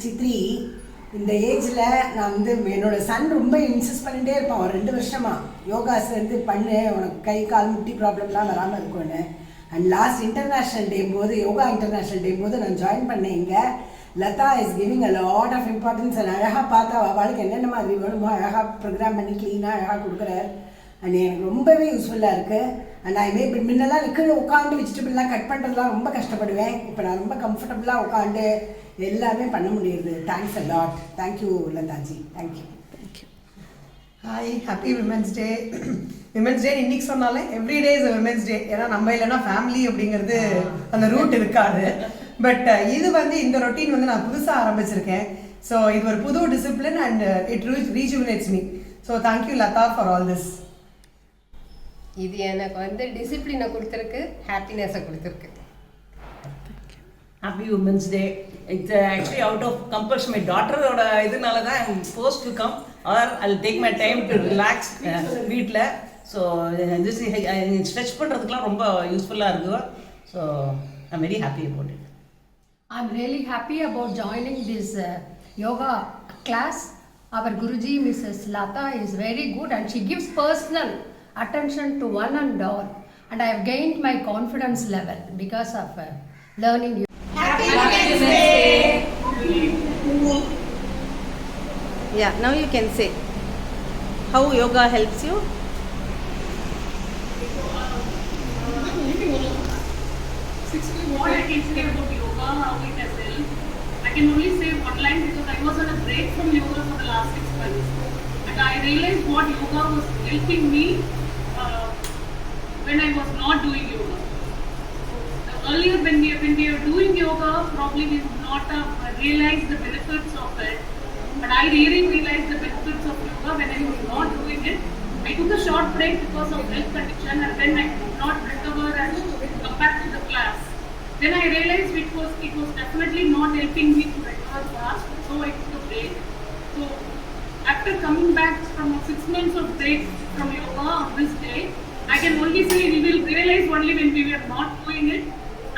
63. இந்த ஏஜில் நான் வந்து என்னோட சன் ரொம்ப இன்சிஸ்ட் பண்ணிகிட்டே இருப்பான் ஒரு 2 வருஷமாக யோகா சேர்ந்து பண்ணு உனக்கு கை கால் முட்டி ப்ராப்ளம்லாம் வராமல் இருக்கும்னு. அண்ட் லாஸ்ட் இன்டர்நேஷ்னல் டே போது யோகா இன்டர்நேஷ்னல் டே போது நான் ஜாயின் பண்ணேன். இங்கே Latha is giving a lot of importance. And அழகாக பார்த்தா அவளுக்கு என்னென்ன மாதிரி வேணுமோ அழகாக ப்ரோக்ராம் பண்ணி க்ளீனாக அழகாக கொடுக்குறாரு. அண்ட் எனக்கு ரொம்பவே யூஸ்ஃபுல்லாக இருக்குது. அண்ட் ஐ முன்னெல்லாம் கீழே உட்காந்து வெஜிடபிள்லாம் கட் பண்ணுறதுலாம் ரொம்ப கஷ்டப்படுவேன். இப்போ நான் ரொம்ப கம்ஃபர்டபுளாக உட்காந்து எல்லாமே பண்ண முடியுது. Thanks a lot. Thank you Latha ji. Thank you. Hi, happy women's day. Women's day இன்னைக்கு சொன்னாலே எவ்ரிடே இஸ் விமென்ஸ் டே. ஏன்னா நம்ம இல்லைன்னா ஃபேமிலி அப்படிங்கிறது அந்த ரூட் இருக்காது. பட் இது வந்து இந்த ரொட்டீன் வந்து நான் புதுசாக ஆரம்பிச்சிருக்கேன். ஸோ இது ஒரு புது discipline and it rejuvenates me. So thank you Latha for all this. இது எனக்கு வந்து டிசிப்ளினை கொடுத்துருக்கு, ஹாப்பினஸை கொடுத்துருக்கு. Happy Women's Day. It's actually out of compulsion. My daughter idunala da I'm forced to come, or I'll take my time to relax வீட்ல. So this stretch பண்றதுக்குலாம் ரொம்ப யூஸ்ஃபுல்லா இருக்கு. So I'm very happy about it. I'm really happy about joining this yoga class. Our Guruji Mrs. Lata is very good and she gives personal attention to one and all, and I have gained my confidence level because of learning. Happy Women's Day. Yeah, now you can say how yoga helps you. What I can say about yoga, how it has helped, I can only say one line because I was on a break from yoga for the last 6 months, and I realized what yoga was helping me when I was not doing yoga. Earlier when we were doing yoga, probably we would not have realized the benefits of it, but I really realized the benefits of yoga when I was not doing it. I took a short break because of health condition, and then I could not recover and come back to the class. Then I realized it was definitely not helping me to recover fast, so I took a break. So after coming back from a 6 months of break from yoga on this day, I can only say we will realize only when we were not doing it.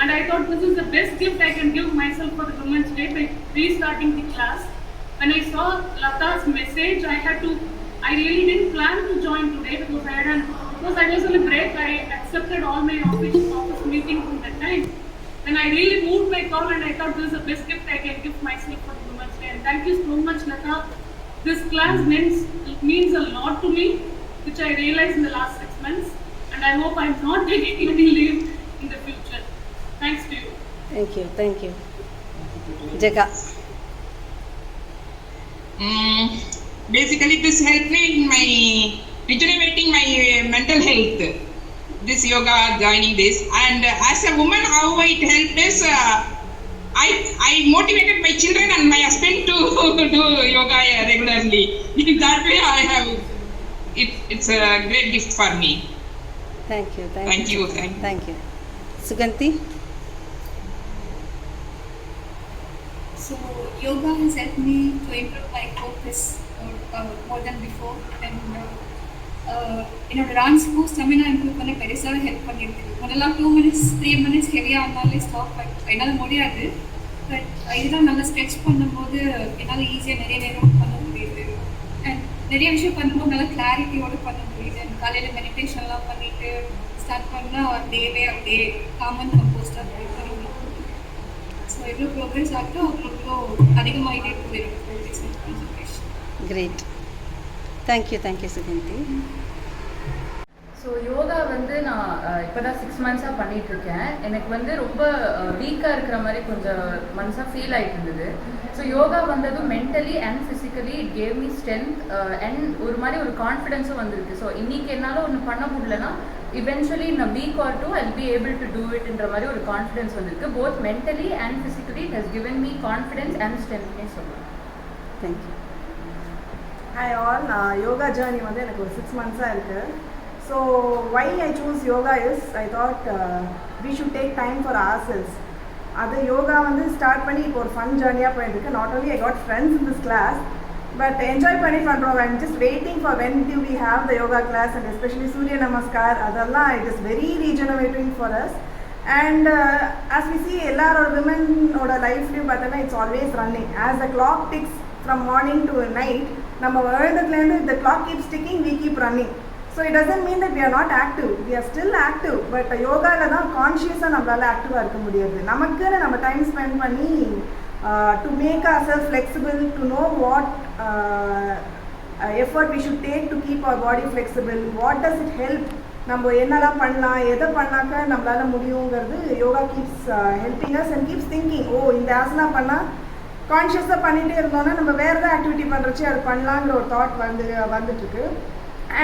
And I thought this is the best gift I can give myself for the Women's Day by restarting the class. When I saw Lata's message, I really didn't plan to join today because I was on a break. I accepted all my office meetings at that time. And I really moved my call, and I thought this is the best gift I can give myself for the Women's Day. And thank you so much, Lata. This class means a lot to me, which I realized in the last 6 months. And I hope I'm not taking any leave in the future. Thanks to you. Thank you. Jega. Basically, this helped me in my regenerating my mental health. This yoga, joining this, and as a woman, how it helped is I motivated my children and my husband to do yoga regularly. In that way, I have it's a great gift for me. Thank you. Thank you. Suganti. So yoga has helped me to improve my focus more than before, and என்னோட ரன்ஸ்க்கும் stamina improve பண்ண பெருசாக help பண்ணியிருக்கு. முதல்லாம் 2 minutes 3 minutes ஹெவியாக இருந்தாலே stop என்னால் முடியாது. But இதெல்லாம் நல்லா ஸ்ட்ரெச் பண்ணும்போது என்னால் ஈஸியாக நிறைய நேரம் பண்ண முடியுது. அண்ட் நிறைய விஷயம் பண்ணும்போது நல்லா கிளாரிட்டியோடு பண்ண முடியுது. காலையில் மெடிடேஷன்லாம் பண்ணிவிட்டு ஸ்டார்ட் பண்ணால் டேவே அப்படியே காமன் கம்போஸ்டாக ட்ரை பண்ண முடியும். ஸோ எவ்வளோ ப்ரோக்ரெஸ் ஆகிட்டோ அவ்வளோ அதிகமாகிட்டே போயிடும் concentration. Great. Thank you, Suganti. So yoga வந்து நான் இப்போ தான் 6 months பண்ணிகிட்ருக்கேன். எனக்கு வந்து ரொம்ப வீக்காக இருக்கிற மாதிரி கொஞ்சம் மனசாக ஃபீல் ஆகிட்டு இருந்தது. ஸோ யோகா வந்ததும் mentally and physically it gave me strength and ஒரு மாதிரி ஒரு கான்ஃபிடென்ஸும் வந்திருக்கு. ஸோ இன்றைக்கி என்னால் ஒன்று பண்ண முடியலன்னா eventually in a week or 2 I'll be able to do it என்ற மாதிரி ஒரு கான்ஃபிடென்ஸ் வந்திருக்கு. Both mentally and physically it has given me confidence and strength னே சொல்லலாம். Thank you. Hi all. Yoga journey வந்து எனக்கு ஒரு 6 months இருக்குது. So why I choose yoga is I thought we should take time for ourselves. அது யோகா வந்து start பண்ணி இப்போ ஒரு ஃபன் ஜேர்னியாக போயிட்டுருக்கு. Not only I got friends in this class, but enjoy பண்ணி பண்ணுறோம். I'm just waiting for when do we have the yoga class, and especially Surya Namaskar. அதெல்லாம் it is very regenerating for us. And as we see, எல்லாரோட விமனோட லைஃப்லையும் பார்த்தோன்னா it's always running. As the clock ticks from morning to night, நம்ம எழுந்ததுலேருந்து இந்த clock keeps ticking, we keep running. So it doesn't mean that we are not active, we are still active. But யோகாவில் தான் கான்ஷியஸாக நம்மளால் ஆக்டிவாக இருக்க முடியாது. நமக்குன்னு நம்ம டைம் ஸ்பெண்ட் பண்ணி to make our self flexible, to know what effort we should take to keep our body flexible, what does it help, நம்ம என்னெல்லாம் பண்ணலாம், எதை பண்ணாக்க நம்மளால் முடியுங்கிறது yoga keeps helping us and keeps thinking. ஓ, இந்த ஆசனா பண்ணால் கான்ஷியஸாக பண்ணிகிட்டே இருந்தோன்னா நம்ம வேறு எதாவது ஆக்டிவிட்டி பண்ணுறச்சு அது பண்ணலாங்கிற ஒரு தாட் வந்துட்டுருக்கு.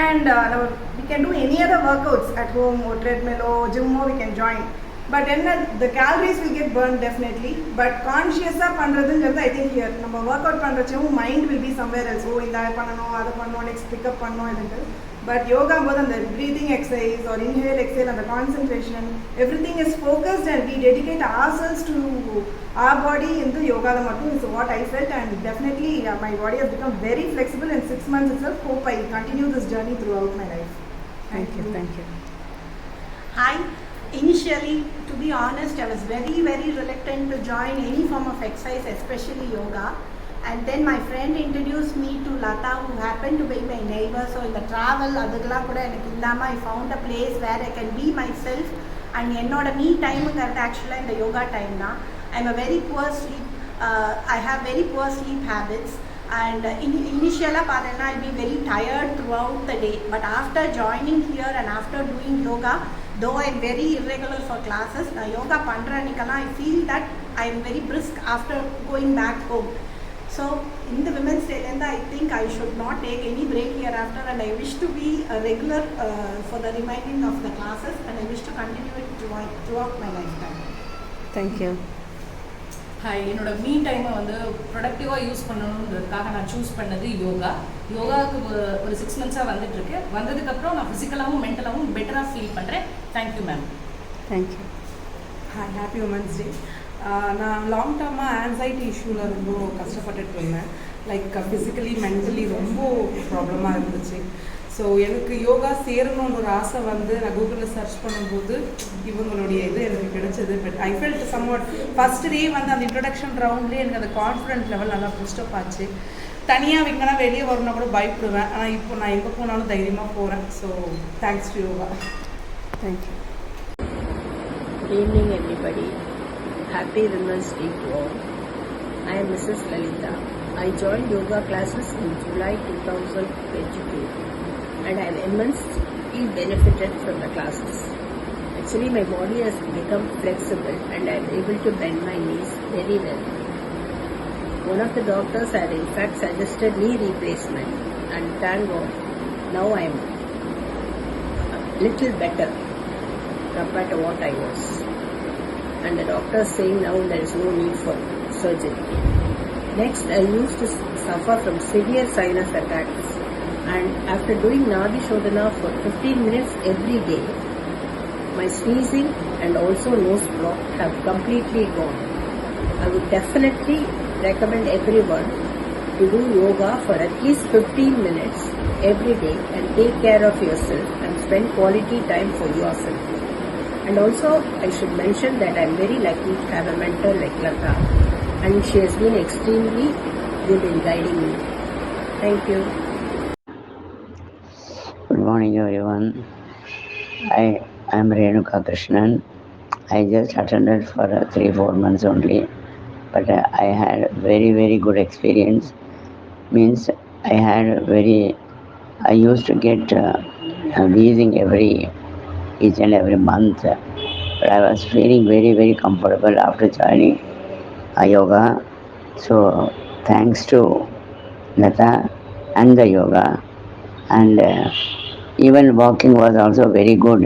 அண்ட் நம்ம we can do any other workouts at home, or treadmill or gym, or we can join. But then the calories will get burned definitely. But consciously பண்றதுங்கிறது I think here நம்ம work out பண்றச்சவும் mind will be somewhere else. ஓ, இந்த பண்ணணும், அதை பண்ணணும், next pick up பண்ணணும் இதுக்கு. But yoga போது அந்த breathing exercise or inhale exhale and the concentration, everything is focused and we dedicate ourselves to our body in the yoga mattum is what I felt. And definitely my body has become very flexible in 6 months itself. Hope I continue this journey throughout my life. Thank you. Hi. Initially, to be honest, I was very reluctant to join any form of exercise, especially yoga. And then my friend introduced me to Lata, who happened to be my neighbor. So in the travel, I found a place where I can be myself. And ennoda me time actually in the yoga time na. I'm a very poor sleep. I have very poor sleep habits. And initially, I'll be very tired throughout the day. But after joining here and after doing yoga, though I am very irregular for classes, yoga pandra I feel that I am very brisk after going back home. So in the Women's Day, I think I should not take any break hereafter, and I wish to be a regular for the remaining of the classes, and I wish to continue it throughout my lifetime. Thank you. Hi, என்னோட me டைமை வந்து ப்ரொடக்டிவாக use பண்ணணுன்றதுக்காக நான் choose பண்ணது யோகாவுக்கு ஒரு 6 மந்த்ஸாக வந்துட்டுருக்கு. வந்ததுக்கப்புறம் நான் ஃபிசிக்கலாகவும் மென்டலாகவும் பெட்டராக ஃபீல் பண்ணுறேன். Thank you ma'am. Thank you. Hi, happy women's day. நான் லாங் டேர்மாக ஆன்சைட்டி இஷ்யூவில் ரொம்ப கஷ்டப்பட்டுட்டு இருந்தேன். லைக் ஃபிசிக்கலி மென்டலி ரொம்ப ப்ராப்ளமாக இருந்துச்சு. ஸோ எனக்கு யோகா சேரணுன்ற ஒரு ஆசை வந்து நான் கூகுளில் சர்ச் பண்ணும்போது இவங்களுடைய இது எனக்கு கிடைச்சது. But I felt somewhat first day வந்து அந்த இன்ட்ரடக்ஷன் ரவுண்ட்லேயே எனக்கு அந்த கான்ஃபிடென்ட் லெவல் நல்லா புஷ்டப் ஆச்சு. தனியாக இங்கன்னா வெளியே வரணும்னா கூட பயப்படுவேன். ஆனால் இப்போ நான் எங்கே போனாலும் தைரியமாக போகிறேன். So thanks to yoga. Thank you. Good evening everybody. Happy Women's Day to all. I am Mrs. Lalita. I joined yoga classes in July 2022 and I have immensely benefited from the classes. Actually my body has become flexible and I am able to bend my knees very well. One of the doctors had in fact suggested knee replacement, and thank God now I am a little better compared to what I was. And the doctor is saying now there is no need for surgery. Next, I used to suffer from severe sinus attacks, and after doing Nadi Shodhana for 15 minutes every day, my sneezing and also nose block have completely gone. I would definitely recommend everyone to do yoga for at least 15 minutes every day and take care of yourself and spend quality time for yourself. And also, I should mention that I am very lucky to have a mentor like Lata, and she has been extremely good in guiding me. Thank you. Good morning everyone. I am Renuka Krishnan. I just attended for 3-4 months only, but I had very good experience. Means I used to get wheezing each and every month, but I was feeling very comfortable after joining yoga. So thanks to Lata and the yoga, and even walking was also very good.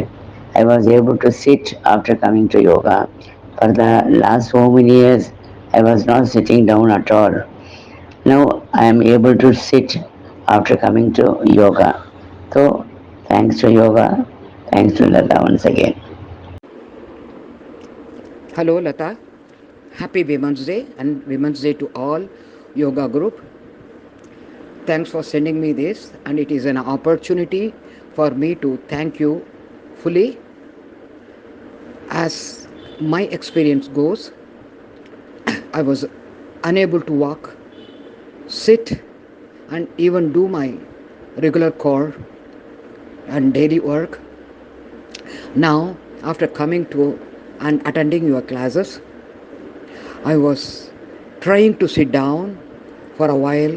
I was able to sit after coming to yoga. For the last so many years I was not sitting down at all. Now I am able to sit after coming to yoga. So thanks to yoga, thanks to Lata once again. Hello Lata. Happy Women's Day and Women's Day to all yoga group. Thanks for sending me this, and it is an opportunity for me to thank you fully. as my experience goes, I was unable to walk, sit, and even do my regular core and daily work. Now, after coming to and attending your classes, I was trying to sit down for a while.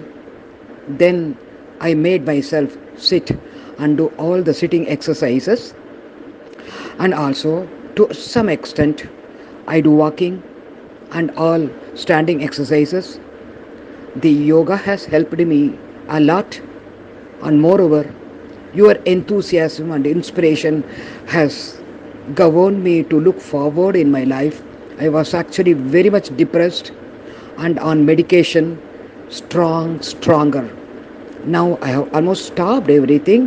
Then I made myself sit and do all the sitting exercises, and also to some extent I do walking and all standing exercises. The yoga has helped me a lot, and moreover your enthusiasm and inspiration has governed me to look forward in my life. I was actually very much depressed and on medication, stronger. Now I have almost stopped everything,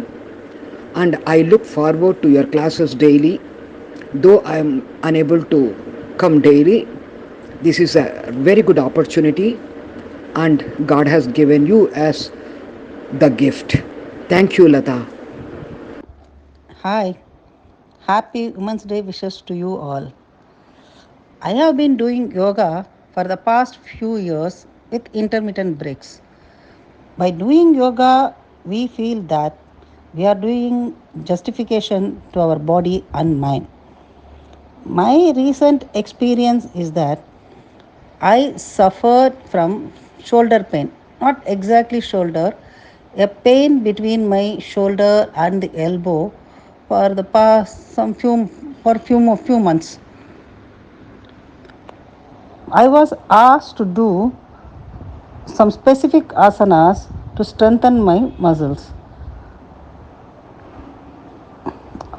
and I look forward to your classes daily. Though I am unable to come daily, this is a very good opportunity, and God has given you as the gift. Thank you, Lata. Hi, happy Women's Day wishes to you all. I have been doing yoga for the past few years with intermittent breaks. By doing yoga, we feel that we are doing justification to our body and mind. My recent experience is that I suffered from shoulder pain, not exactly shoulder, a pain between my shoulder and the elbow for the past few months. I was asked to do some specific asanas to strengthen my muscles.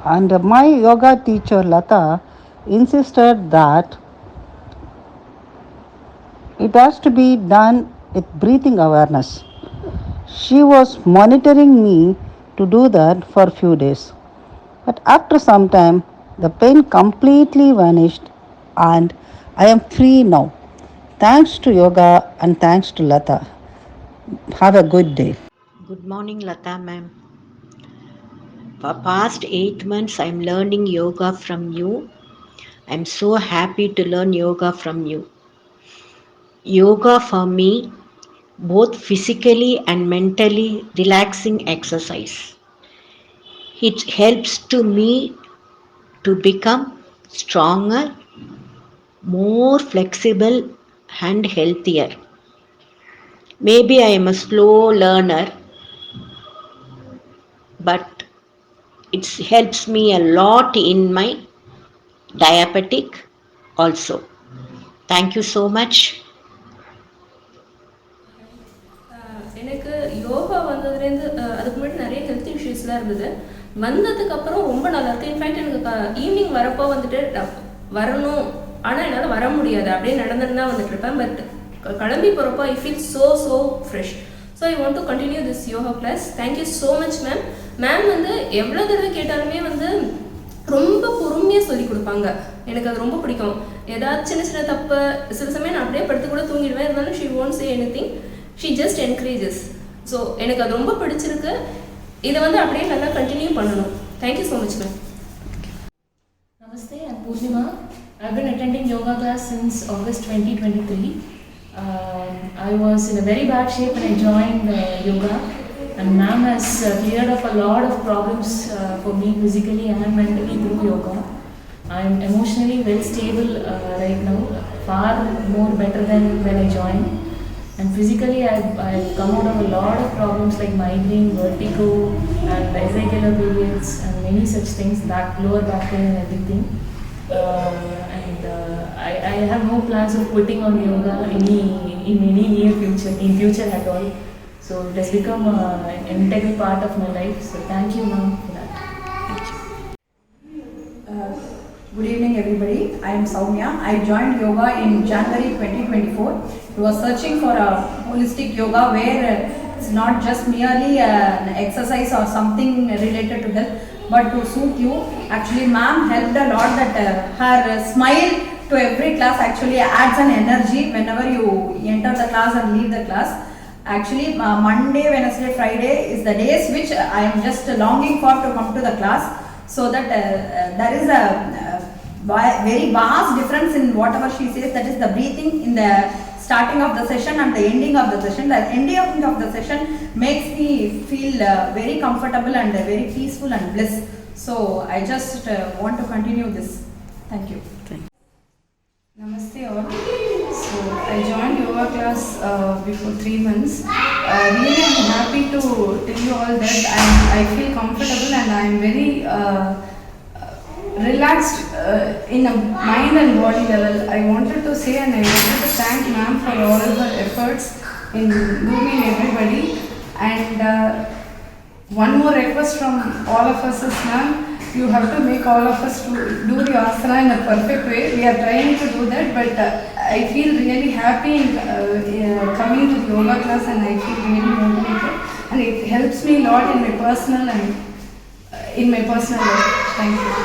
And my yoga teacher Lata insisted that it has to be done with breathing awareness. She was monitoring me to do that for a few days. But after some time, the pain completely vanished and I am free now. Thanks to yoga and thanks to Lata. Have a good day. Good morning, Lata ma'am. For past 8 months, I'm learning yoga from you. I'm so happy to learn yoga from you. Yoga for me, both physically and mentally relaxing exercise. It helps to me to become stronger, more flexible and healthier. Maybe I am a slow learner, but it helps me a lot in my diabetic also. Thank you so much. எனக்கு யோகா வந்ததுலேருந்து அதுக்கு முன்னாடி நிறைய health இஷ்யூஸ்லாம் இருந்தது. வந்ததுக்கப்புறம் ரொம்ப நல்லா இருக்குது. இன்ஃபேக்ட் எனக்கு ஈவினிங் வரப்போ வந்துட்டு வரணும், ஆனால் என்னால் வர முடியாது, அப்படியே நடந்துட்டு தான் வந்துட்டு இருப்பேன். பட் கிளம்பி போகிறப்போ I feel so fresh. So I want to continue this yoga class. Thank you so much ma'am. Ma'am வந்து எவ்வளோ தடவை கேட்டாலுமே வந்து ரொம்ப பொறுமையாக சொல்லி கொடுப்பாங்க. எனக்கு அது ரொம்ப பிடிக்கும். ஏதாவது சின்ன தப்பு சில சமயம் நான் அப்படியே படுத்து கூட தூங்கிடுவேன். இருந்தாலும் she won't say anything. She just encourages. So எனக்கு அது ரொம்ப பிடிச்சிருக்கு. இதை வந்து அப்படியே நல்லா கண்டினியூ பண்ணணும். Thank you so much ma'am. Namaste, I'm Purnima. I've been attending yoga class since August 2023. I was in a very bad shape when I joined yoga, and ma'am has cleared up a lot of problems for me physically and mentally through yoga. I'm emotionally very stable right now, far more better than when I joined. And physically I've come out of a lot of problems like migraine, vertigo and irregular periods and many such things, lower back pain and everything. I have no plans of quitting on yoga in any near future, in future at all. So it has become an integral part of my life. So thank you ma'am for that. Good evening everybody. I am Soumya. I joined yoga in January 2024. I was searching for a holistic yoga where it's not just merely an exercise or something related to health, but to suit you. Actually ma'am helped a lot, that her smile to every class actually adds an energy whenever you enter the class and leave the class. Actually Monday, Wednesday, Friday is the days which I am just longing for to come to the class, so that there is a very vast difference in whatever she says. That is the breathing in the starting of the session and the ending of the session. The ending of the session makes me feel very comfortable and very peaceful and bliss. So I just want to continue this. Thank you. Namaste all. So I joined yoga class before 3 months. Really I'm happy to tell you all that I feel comfortable and I am very relaxed in a mind and body level. I wanted to say and I wanted to thank ma'am for all her efforts in grooming everybody. And one more request from all of us is, ma'am, you have to make all of us to do the asana in a perfect way. We are trying to do that, but I feel really happy in coming to the yoga class, and I feel really motivated, and it helps me a lot in my personal and in my personal life. Thank you.